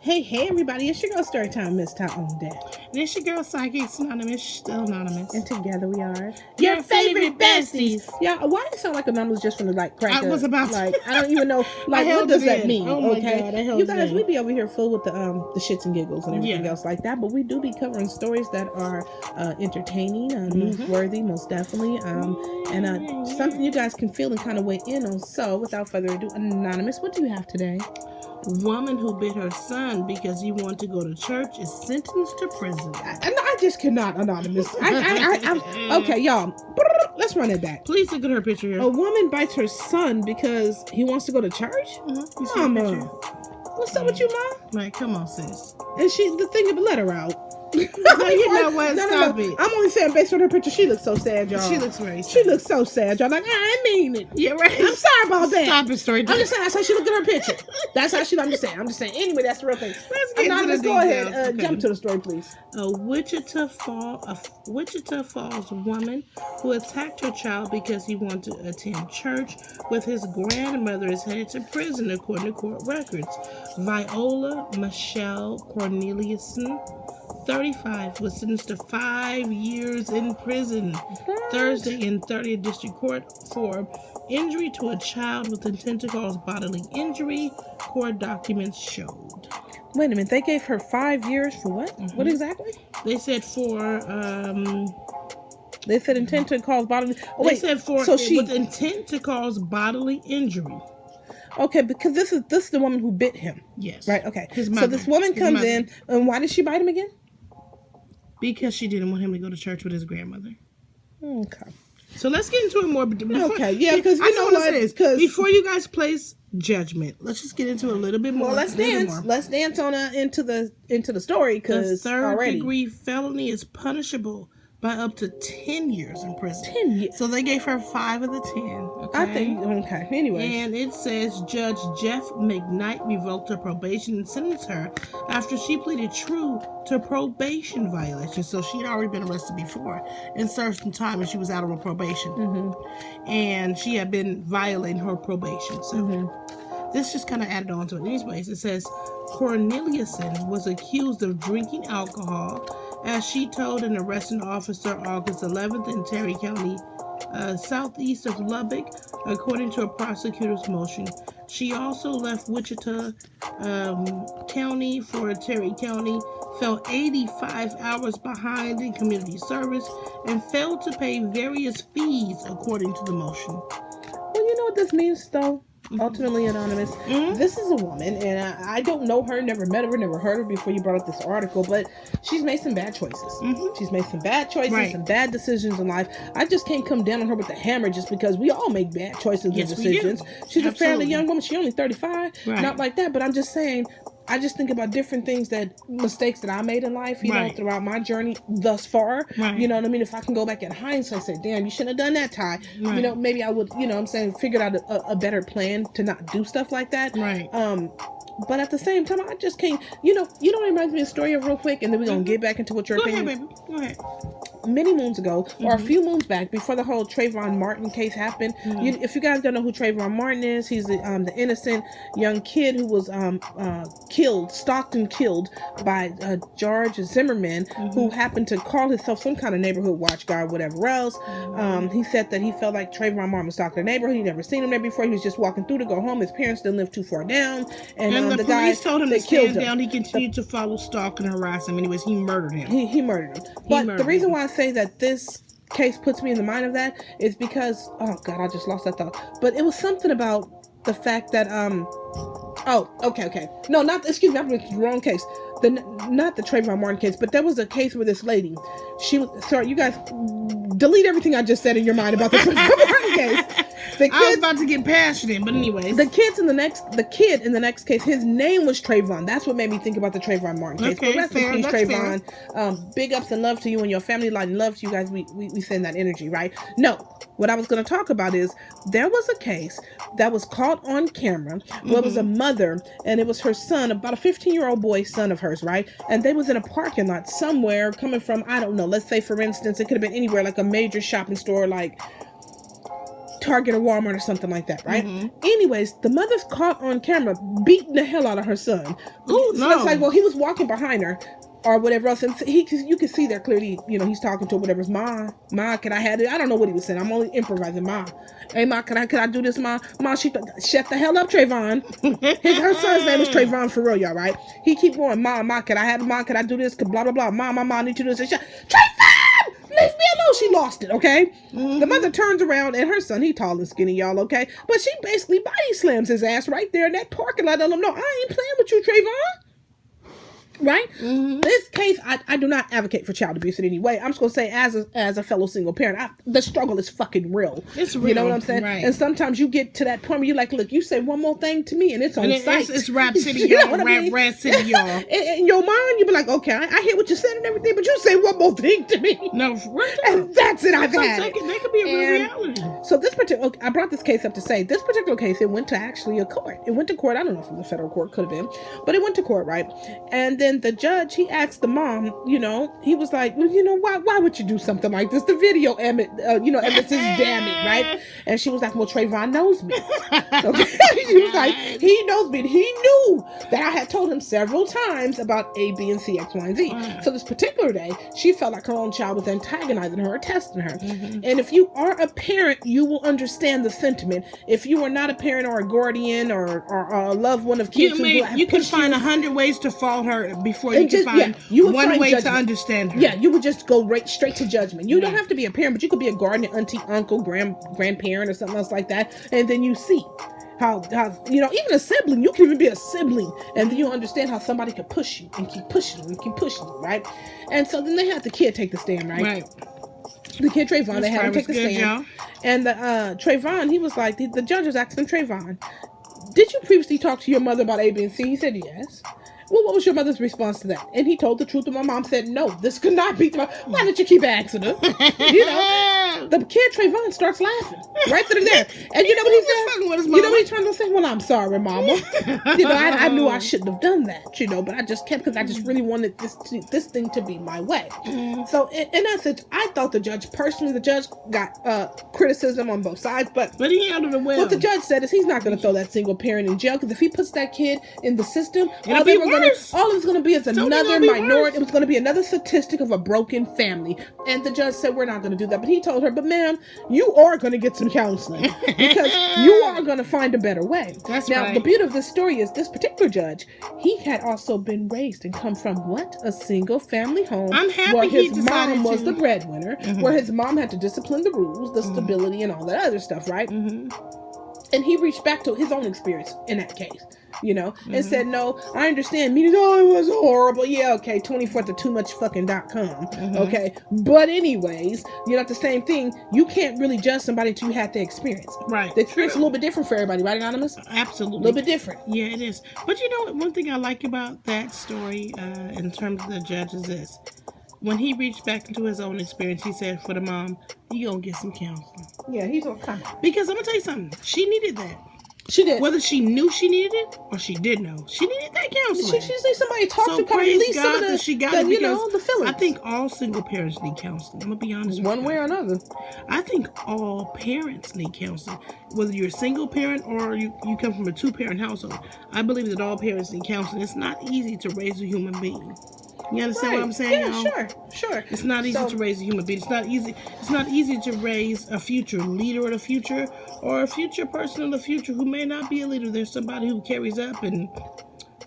Hey, everybody, it's your girl Storytime, Miss Time on Deck. And it's your girl Psychic Anonymous, still anonymous. And together we are your favorite besties. Yeah, why does it sound like anonymous just from the crack? I was about to, to. I don't even know. What does that mean? Oh my okay, God, I held you guys, it we in. be over here full with the shits and giggles and everything else like that, but we do be covering stories that are entertaining, newsworthy, most definitely, and something you guys can feel and kind of weigh in on. So, without further ado, anonymous, what do you have today? Woman who bit her son because he wanted to go to church is sentenced to prison. I just cannot, anonymous. Okay, y'all. Let's run it back. Please look at her picture here. A woman bites her son because he wants to go to church? Mama, what's up with you, Mom? Like, come on, sis. And the thing of let her out. You know what? Stop it. I'm only saying based on her picture, she looks so sad, y'all. She looks very sad. She looks so sad, y'all. Like, I mean it. Yeah, right. I'm sorry about that. Stop it, Story. I'm just saying that's how she looked at her picture. That's how she. I'm just saying. Anyway, that's the real thing. Let's get into the go details. ahead. Okay. Jump to the story, please. A Wichita Falls woman who attacked her child because he wanted to attend church with his grandmother is headed to prison, according to court records. Viola Michelle Corneliuson, 35, was sentenced to 5 years in prison Thursday in 30th District Court for injury to a child with intent to cause bodily injury, court documents showed. Wait a minute, they gave her 5 years for what? What exactly? They said for They said intent to cause bodily. They said for with intent to cause bodily injury. Okay, because this is the woman who bit him. Yes. Right. Okay. His mother. So this woman comes in, and why did she bite him again? Because she didn't want him to go to church with his grandmother. Okay. So let's get into it more. Okay. Yeah, because you know what? Because before you guys place judgment, let's just get into a little bit more. Well, let's dance. Let's dance on into the story because third-degree felony is punishable by up to 10 years in prison. 10 years. So they gave her 5 of the 10. Okay? I think, okay. Anyway. And it says Judge Jeff McKnight revoked her probation and sentenced her after she pleaded true to probation violation. So she had already been arrested before and served some time when she was out on probation. And she had been violating her probation. So this just kind of added on to it. Anyways, it says Corneliuson was accused of drinking alcohol, as she told an arresting officer August 11th in Terry County, southeast of Lubbock, according to a prosecutor's motion. She also left Wichita County for Terry County, fell 85 hours behind in community service, and failed to pay various fees, according to the motion. Well, you know what this means, though? Ultimately anonymous. This is a woman, and I don't know her, never met her, never heard her before you brought up this article, but she's made some bad choices. She's made some bad choices, some bad decisions in life. I just can't come down on her with the hammer just because we all make bad choices and decisions. She's a fairly young woman. She's only 35. Not like that, but I'm just saying, I just think about different mistakes that I made in life, you know, throughout my journey thus far. You know what I mean? If I can go back in hindsight and say, damn, you shouldn't have done that, Ty. You know, maybe I would, you know what I'm saying, figured out a better plan to not do stuff like that. But at the same time, I just can't, you know what reminds me of a story real quick, and then we're going to get back into what your opinion is. Go ahead. Many moons ago, or a few moons back, before the whole Trayvon Martin case happened, if you guys don't know who Trayvon Martin is, he's the innocent young kid who was stalked and killed by George Zimmerman, who happened to call himself some kind of neighborhood watch guy or whatever else. He said that he felt like Trayvon Martin was stalking the neighborhood. He'd never seen him there before. He was just walking through to go home. His parents didn't live too far down. And the police told him to stand down. He continued to follow, stalk, and harass him. Anyways, he murdered him. He murdered him. But the reason why I say that this case puts me in the mind of that is because, oh God, I just lost that thought. But it was something about the fact that, okay. No, excuse me, I'm in the wrong case. Not the Trayvon Martin case, but there was a case where this lady, sorry, you guys, delete everything I just said in your mind about the Trayvon Martin case. I was about to get passionate, but anyways. The kid in the next case, his name was Trayvon. That's what made me think about the Trayvon Martin case. Okay, but rest in peace, Trayvon. Big ups and love to you and your family. Light and love to you guys. We send that energy, right? No, what I was going to talk about is there was a case that was caught on camera where it was a mother, and it was her son, about a 15-year-old boy, son of hers, right? And they was in a parking lot somewhere coming from, I don't know, let's say, for instance, it could have been anywhere, like a major shopping store, like Target or Walmart or something like that, right? Anyways, the mother's caught on camera beating the hell out of her son. Oh, So it's like, well, he was walking behind her or whatever else, and you can see there clearly, he's talking to whatever's ma, can I have it? I don't know what he was saying. I'm only improvising. Ma, hey ma, can I do this? Ma, shut the hell up, Trayvon. Her son's name is Trayvon for real, y'all, right? He keep going, ma, can I have it? Ma, can I do this? Blah blah blah. Ma, I need you to do this. Trayvon, leave me alone. She lost it, okay? The mother turns around and her son, he tall and skinny, y'all, okay? But she basically body slams his ass right there in that parking lot. Let him know, I ain't playing with you, Trayvon. Right? This case, I do not advocate for child abuse in any way. I'm just gonna say, as a fellow single parent, the struggle is fucking real. It's real. You know what I'm saying? Right. And sometimes you get to that point where you're like, look, you say one more thing to me, and it's on site. It's Rap City, y'all. Rap City, y'all. In your mind, you be like, okay, I hear what you said and everything, but you say one more thing to me. No, and that's it. I've had it. That could be a real reality. So this particular, I brought this case up to say, this particular case, it went to actually a court. It went to court. I don't know if it was a federal court, could have been, but it went to court, right? And then the judge, he asked the mom, he was like, well, why would you do something like this? The video evidence is damning, right? And she was like, well, Trayvon knows me. Okay? She was like, he knows me. And he knew that I had told him several times about A, B, and C, X, Y, and Z. So this particular day, she felt like her own child was antagonizing her or testing her. And if you are a parent, you will understand the sentiment. If you are not a parent or a guardian or a loved one of kids, you can find 100 ways to fault her before you can find one way to understand her. Yeah, you would just go straight to judgment. You don't have to be a parent, but you could be a guardian, auntie, uncle, grandparent, or something else like that. And then you see how even a sibling, you can even be a sibling, and then you understand how somebody can push you and keep pushing you, right? And so then they had the kid take the stand, right? The kid Trayvon, they had him take the stand. Y'all. And the Trayvon, he was like, the judge was asking him, Trayvon, did you previously talk to your mother about A, B, and C? He said yes. Well, what was your mother's response to that? And he told the truth, and my mom said, no, this could not be. Why did you keep asking her? The kid Trayvon starts laughing right there. And you know what he said? You know what he turned to say? Well, I'm sorry, mama. I knew I shouldn't have done that, but I just kept, because I just really wanted this thing to be my way. So in essence, I thought the judge got criticism on both sides, but he handled it well. What the judge said is he's not going to throw that single parent in jail, because if he puts that kid in the system, all it's going to be is another minority. It was going to be another statistic of a broken family. And the judge said, we're not going to do that. But he told her, but ma'am, you are going to get some counseling, because you are going to find a better way. Now, the beauty of this story is this particular judge, he had also been raised and come from a single family home where his mom was the breadwinner, where his mom had to discipline the rules, the stability, and all that other stuff, right? And he reached back to his own experience in that case, and said, no, I understand. Meaning, it was horrible. Yeah, okay, 24th to toomuchfucking.com. Okay. But anyways, the same thing. You can't really judge somebody until you had the experience. Right. The experience is a little bit different for everybody, right, Anonymous? Absolutely. A little bit different. Yeah, it is. But one thing I like about that story, in terms of the judge, is this. When he reached back into his own experience, he said, for the mom, you gonna get some counseling. Yeah, he's gonna come. Because I'm gonna tell you something. She needed that. She did. Whether she knew she needed it or she did know, she needed that counseling. She just needs somebody to talk to, kind of release some of the feelings. I think all single parents need counseling. I'm gonna be honest with you. One way or another. I think all parents need counseling. Whether you're a single parent or you come from a 2-parent household, I believe that all parents need counseling. It's not easy to raise a human being. You understand what I'm saying? Yeah, sure. It's not easy to raise a human being. It's not easy to raise a future leader of the future, or a future person of the future who may not be a leader. There's somebody who carries up and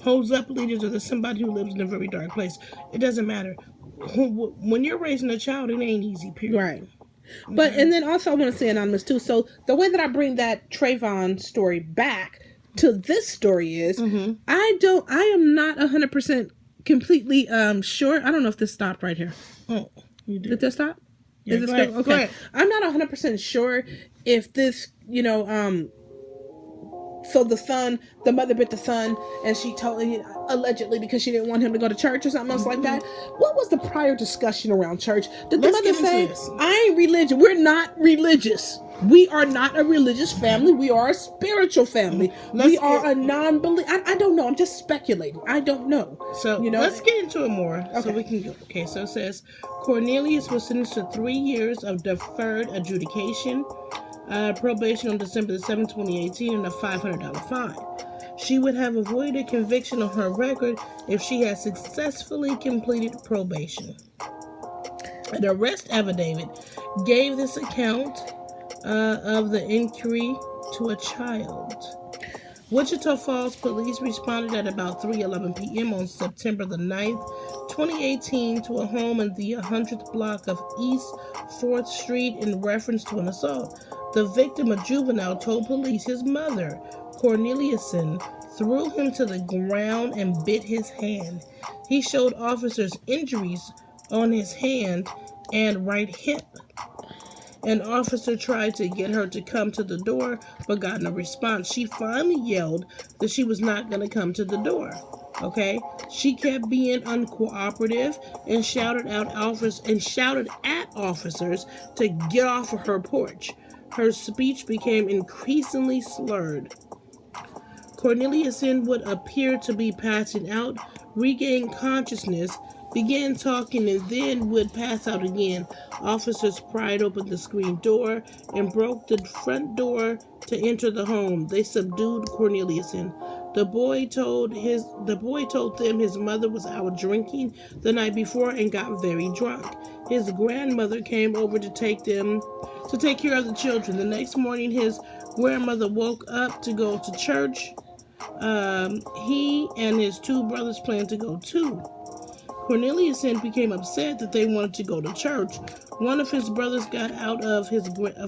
holds up leaders, or there's somebody who lives in a very dark place. It doesn't matter. When you're raising a child, it ain't easy, period. Right. But, and then also I want to say, Anonymous, too, so the way that I bring that Trayvon story back to this story is, I am not 100% completely sure. I don't know if this stopped right here. Oh, you did this stop? Yeah, Is it go ahead. still okay? Go ahead. I'm not 100% sure if this, so the mother bit the son, and she told, allegedly, because she didn't want him to go to church or something else like that. What was the prior discussion around church? Did the mother say, I ain't religious? We're not religious. We are not a religious family. We are a spiritual family. We are a non-believer. I don't know. I'm just speculating. I don't know. So let's get into it more so we can go. Okay, so it says, Cornelius was sentenced to 3 years of deferred adjudication probation on December 7, 2018, and a $500 fine. She would have avoided conviction on her record if she had successfully completed probation. An arrest affidavit gave this account of the inquiry to a child. Wichita Falls police responded at about 3:11 p.m. on September the 9th, 2018 to a home in the 100th block of East 4th Street in reference to an assault. The victim, a juvenile, told police his mother, Corneliuson, threw him to the ground and bit his hand. He showed officers injuries on his hand and right hip. An officer tried to get her to come to the door, but got no response. She finally yelled that she was not going to come to the door. Okay? She kept being uncooperative and shouted at officers to get off of her porch. Her speech became increasingly slurred. Corneliuson would appear to be passing out, regain consciousness, began talking, and then would pass out again. Officers pried open the screen door and broke the front door to enter the home. They subdued Corneliuson. The boy told them his mother was out drinking the night before and got very drunk. His grandmother came over to take care of the children. The next morning, his grandmother woke up to go to church. He and his two brothers planned to go too. Corneliuson became upset that they wanted to go to church. One of his brothers got out of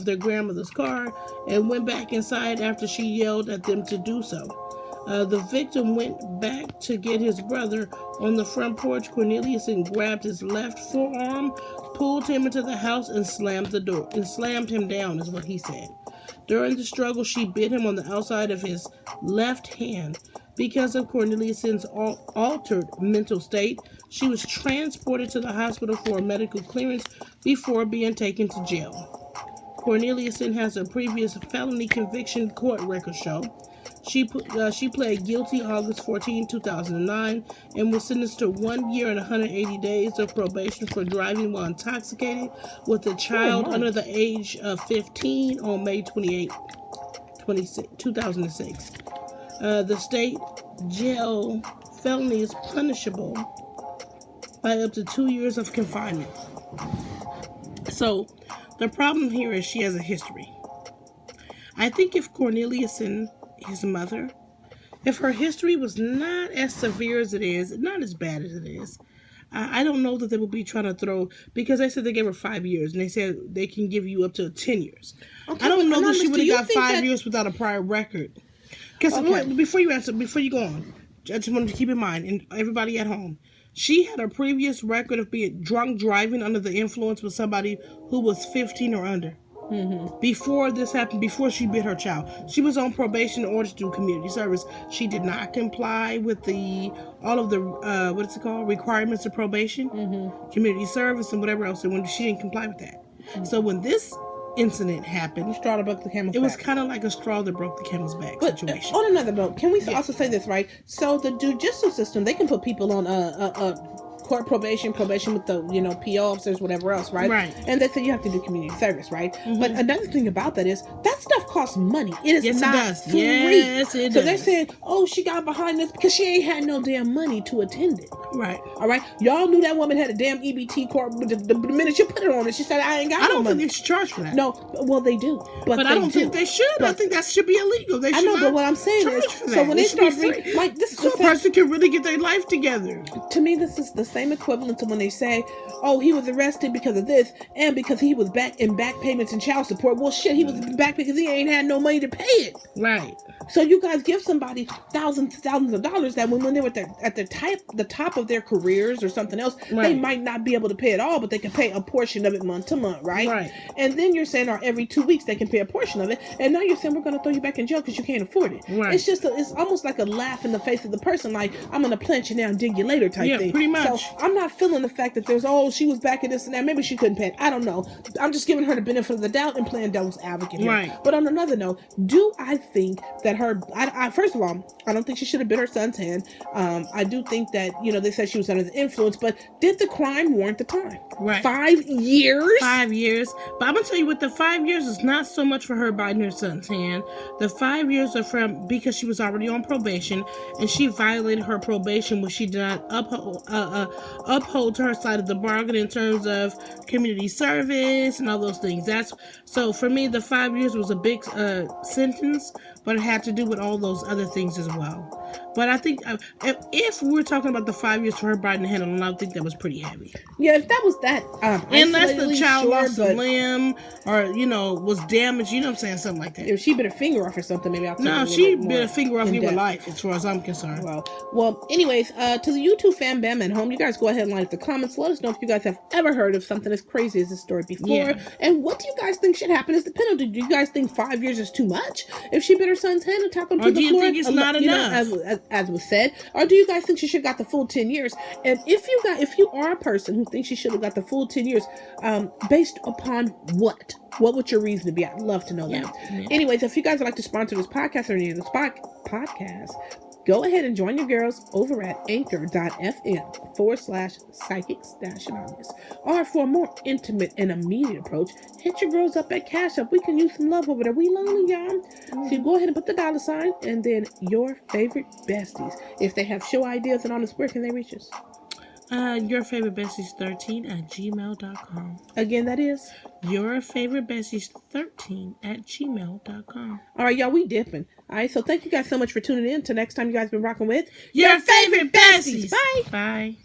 their grandmother's car and went back inside after she yelled at them to do so. The victim went back to get his brother. On the front porch, Corneliuson grabbed his left forearm, pulled him into the house, and slammed the door. And slammed him down, is what he said. During the struggle, she bit him on the outside of his left hand. Because of Corneliuson's altered mental state, she was transported to the hospital for a medical clearance before being taken to jail. Corneliuson has a previous felony conviction court record show. She pled guilty August 14, 2009, and was sentenced to 1 year and 180 days of probation for driving while intoxicated with a child under the age of 15 on May 28, 2006. The state jail felony is punishable by up to 2 years of confinement. So, the problem here is she has a history. I think if Corneliuson, his mother, if her history was not as severe as it is, not as bad as it is, I don't know that they would be trying to throw, because they said they gave her 5 years, and they said they can give you up to 10 years. Okay, I don't know that she would have got 5 years without a prior record. Because before you go on, I just wanted to keep in mind, and everybody at home, she had a previous record of being drunk driving under the influence with somebody who was 15 or under. Mm-hmm. Before this happened, before she bit her child, she was on probation in order to do community service. She did not comply with all of the requirements of probation, community service, and whatever else. And when she didn't comply with that, so when this incident happened, straw that broke the camel's back. It was kind of like a straw that broke the camel's back situation. On another note, can we also say this, right? So the judicial system, they can put people on court probation with the PO officers, whatever else, right? And they say you have to do community service, right? Mm-hmm. But another thing about that is that stuff costs money. It is not free. Yes, it does. So they're saying, oh, she got behind this because she ain't had no damn money to attend it. Right. All right. Y'all knew that woman had a damn EBT card. The minute you put it on it, she said, I ain't got no money. I don't think they should charge for that. No, well, they do. But I don't think they should. I think that should be illegal. They should. I know, but what I'm saying is, so when they start like this, so a person can really get their life together. To me, this is the same equivalent to when they say, oh, he was arrested because of this and because he was back payments and child support. Well, shit, he was back because he ain't had no money to pay it. Right. So you guys give somebody thousands of dollars that when they were at the top of their careers or something else, they might not be able to pay it all, but they can pay a portion of it month to month, right? Right. And then you're saying, or every 2 weeks they can pay a portion of it, and now you're saying we're going to throw you back in jail because you can't afford it. Right. It's just it's almost like a laugh in the face of the person, like I'm going to plant you now and dig you later type thing. Pretty much. I'm not feeling the fact that there's, she was back in this and that. Maybe she couldn't pay. I don't know. I'm just giving her the benefit of the doubt and playing devil's advocate here. Right. But on another note, do I think that first of all, I don't think she should have bit her son's hand. I do think that, they said she was under the influence, but did the crime warrant the time? Right. 5 years? 5 years. But I'm going to tell you what, the 5 years is not so much for her biting her son's hand. The 5 years are because she was already on probation, and she violated her probation when she did not uphold to her side of the bargain in terms of community service and all those things. So for me, the 5 years was a big sentence, but it had to do with all those other things as well. But I think if we're talking about the 5 years for her biting the hand, I think that was pretty heavy. Yeah, if that was that, unless the child lost a limb or was damaged, you know what I'm saying, something like that. If she bit a finger off or something, maybe I'll. No, she bit a finger off your life, as far as I'm concerned. Well. Anyways, to the YouTube fan bam at home, you guys go ahead and like the comments. Let us know if you guys have ever heard of something as crazy as this story before, and what do you guys think should happen as the penalty? Do you guys think 5 years is too much if she bit her son's hand and tapped him to the floor? Or do you think it's not enough? As was said, or do you guys think she should have got the full 10 years? And if you are a person who thinks she should have got the full 10 years, based upon what? What would your reason be? I'd love to know that. Yeah. Anyways, if you guys would like to sponsor this podcast or any of this podcast, go ahead and join your girls over at anchor.fm/psychics-anonymous. Or for a more intimate and immediate approach, hit your girls up at Cash App. We can use some love over there. We lonely, y'all. So you go ahead and put the $ and then your favorite besties. If they have show ideas and all this, where can they reach us? YourFavoriteBesties13@gmail.com. Again, that is YourFavoriteBesties13@gmail.com. All right, y'all, we dipping. All right, so thank you guys so much for tuning in. Till next time, you guys been rocking with Your Favorite Besties. Bye. Bye.